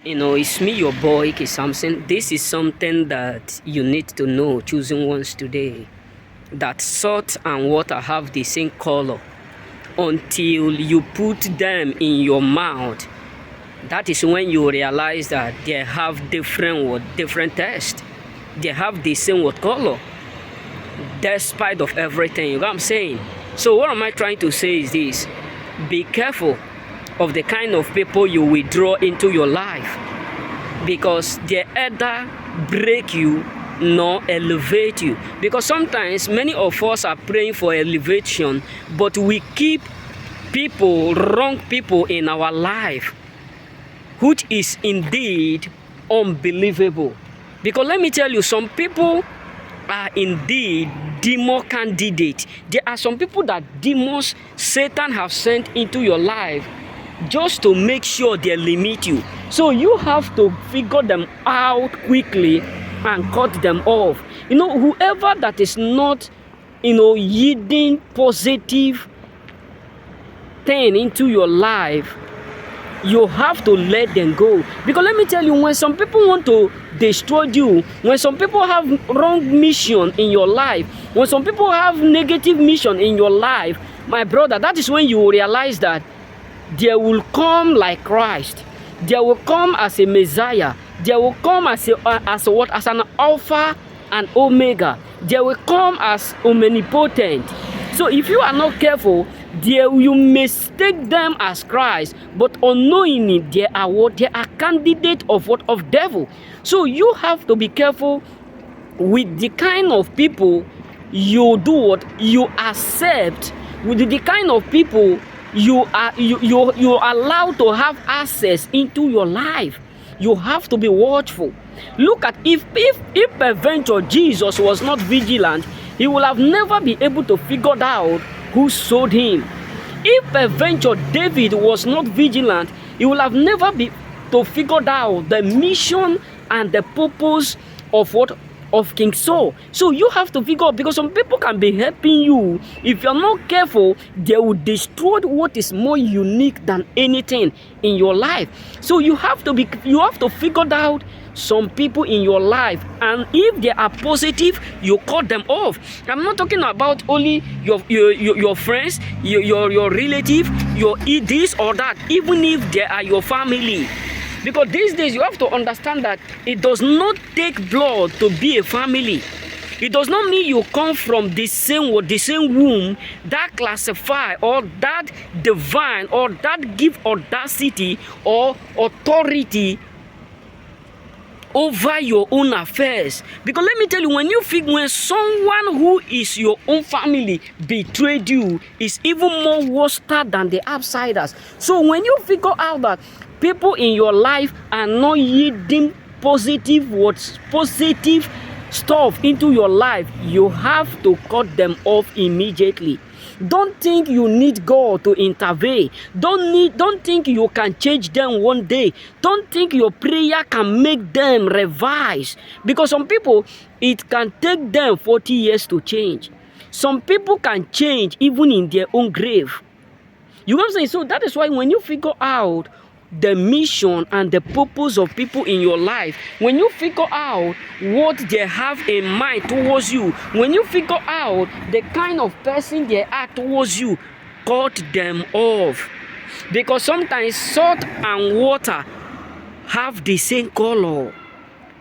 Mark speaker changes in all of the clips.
Speaker 1: It's me, your boy, K. Samson. This is something that you need to know choosing ones today. That salt and water have the same color until you put them in your mouth. That is when you realize that they have different taste. They have the same color, despite of everything. You know what I'm saying? So what am I trying to say is this: be careful of the kind of people you withdraw into your life, because they either break you nor elevate you. Because sometimes many of us are praying for elevation, but we keep wrong people in our life, which is indeed unbelievable. Because let me tell you, some people are indeed demon candidates. There are some people that demons, Satan have sent into your life just to make sure they limit you. So you have to figure them out quickly and cut them off. Whoever that is not, yielding positive thing into your life, you have to let them go. Because let me tell you, when some people want to destroy you, when some people have wrong mission in your life, when some people have negative mission in your life, my brother, that is when you will realize that they will come like Christ. They will come as a Messiah. They will come as an Alpha and Omega. They will come as omnipotent. So if you are not careful, you mistake them as Christ, but unknowingly they are candidate of devil. So you have to be careful with the kind of people you accept, with the kind of people you allow to have access into your life. You have to be watchful. Look at if peradventure Jesus was not vigilant, he will have never been able to figure out who sold him. If peradventure David was not vigilant, he will have never been to figure out the mission and the purpose of King Saul. So you have to figure out, because some people can be helping you. If you're not careful, they will destroy what is more unique than anything in your life. So you have to figure out some people in your life, and if they are positive, you cut them off. I'm not talking about only your friends, your relative, your this or that, even if they are your family. Because these days you have to understand that it does not take blood to be a family. It does not mean you come from the same womb that classify or that divine or that give audacity or authority over your own affairs. Because let me tell you, when someone who is your own family betrayed you, is even more worse than the outsiders. So when you figure out that people in your life are not yielding positive stuff into your life, you have to cut them off immediately. Don't think you need God to intervene. Don't think you can change them one day. Don't think your prayer can make them revise. Because some people, it can take them 40 years to change. Some people can change even in their own grave. You know what I'm saying? So that is why when you figure out the mission and the purpose of people in your life, when you figure out what they have in mind towards you, when you figure out the kind of person they are towards you, cut them off. Because sometimes salt and water have the same color.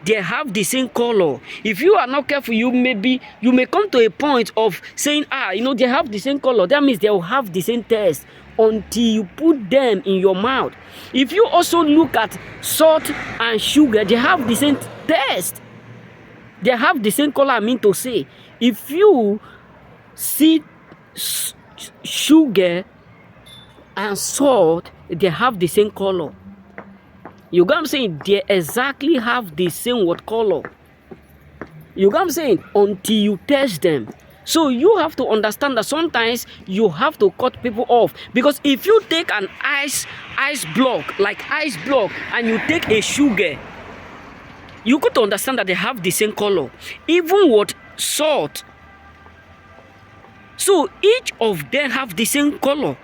Speaker 1: They have the same color. If you are not careful, you may come to a point of saying, they have the same color. That means they will have the same taste, until you put them in your mouth. If you also look at salt and sugar, they have the same taste. They have the same color, I mean to say. If you see sugar and salt, they have the same color. You know what I'm saying? They exactly have the same color. You know what I'm saying? Until you taste them. So you have to understand that sometimes you have to cut people off. Because if you take an ice block, and you take a sugar, you got to understand that they have the same color. Even with salt. So each of them have the same color.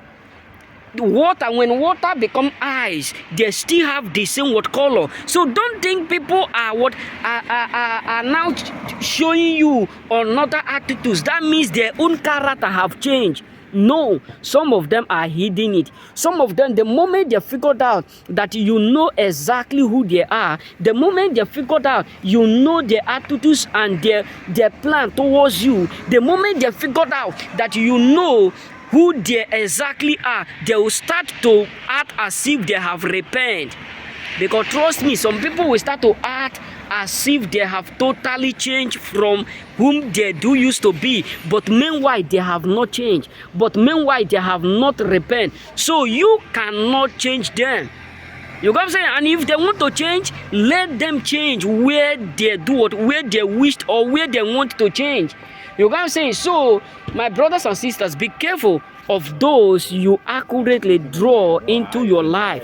Speaker 1: water, when water become ice, they still have the same what color. So don't think people are what are now showing you another attitudes. That means their own character have changed. No, some of them are hiding it. Some of them, the moment they figured out that you know exactly who they are, the moment they figured out you know their attitudes and their plan towards you, the moment they figured out that you know who they exactly are, they will start to act as if they have repented. Because trust me, some people will start to act as if they have totally changed from whom they do used to be. But meanwhile, they have not changed. But meanwhile, they have not repented. So you cannot change them. You know what I'm saying? And if they want to change, let them change where they do what, where they wished or where they want to change. You know what I'm saying? So, my brothers and sisters, be careful of those you accurately draw into your life.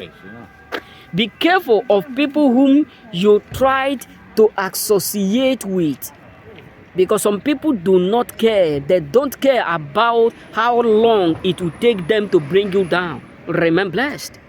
Speaker 1: Be careful of people whom you tried to associate with. Because some people do not care. They don't care about how long it will take them to bring you down. Remain blessed.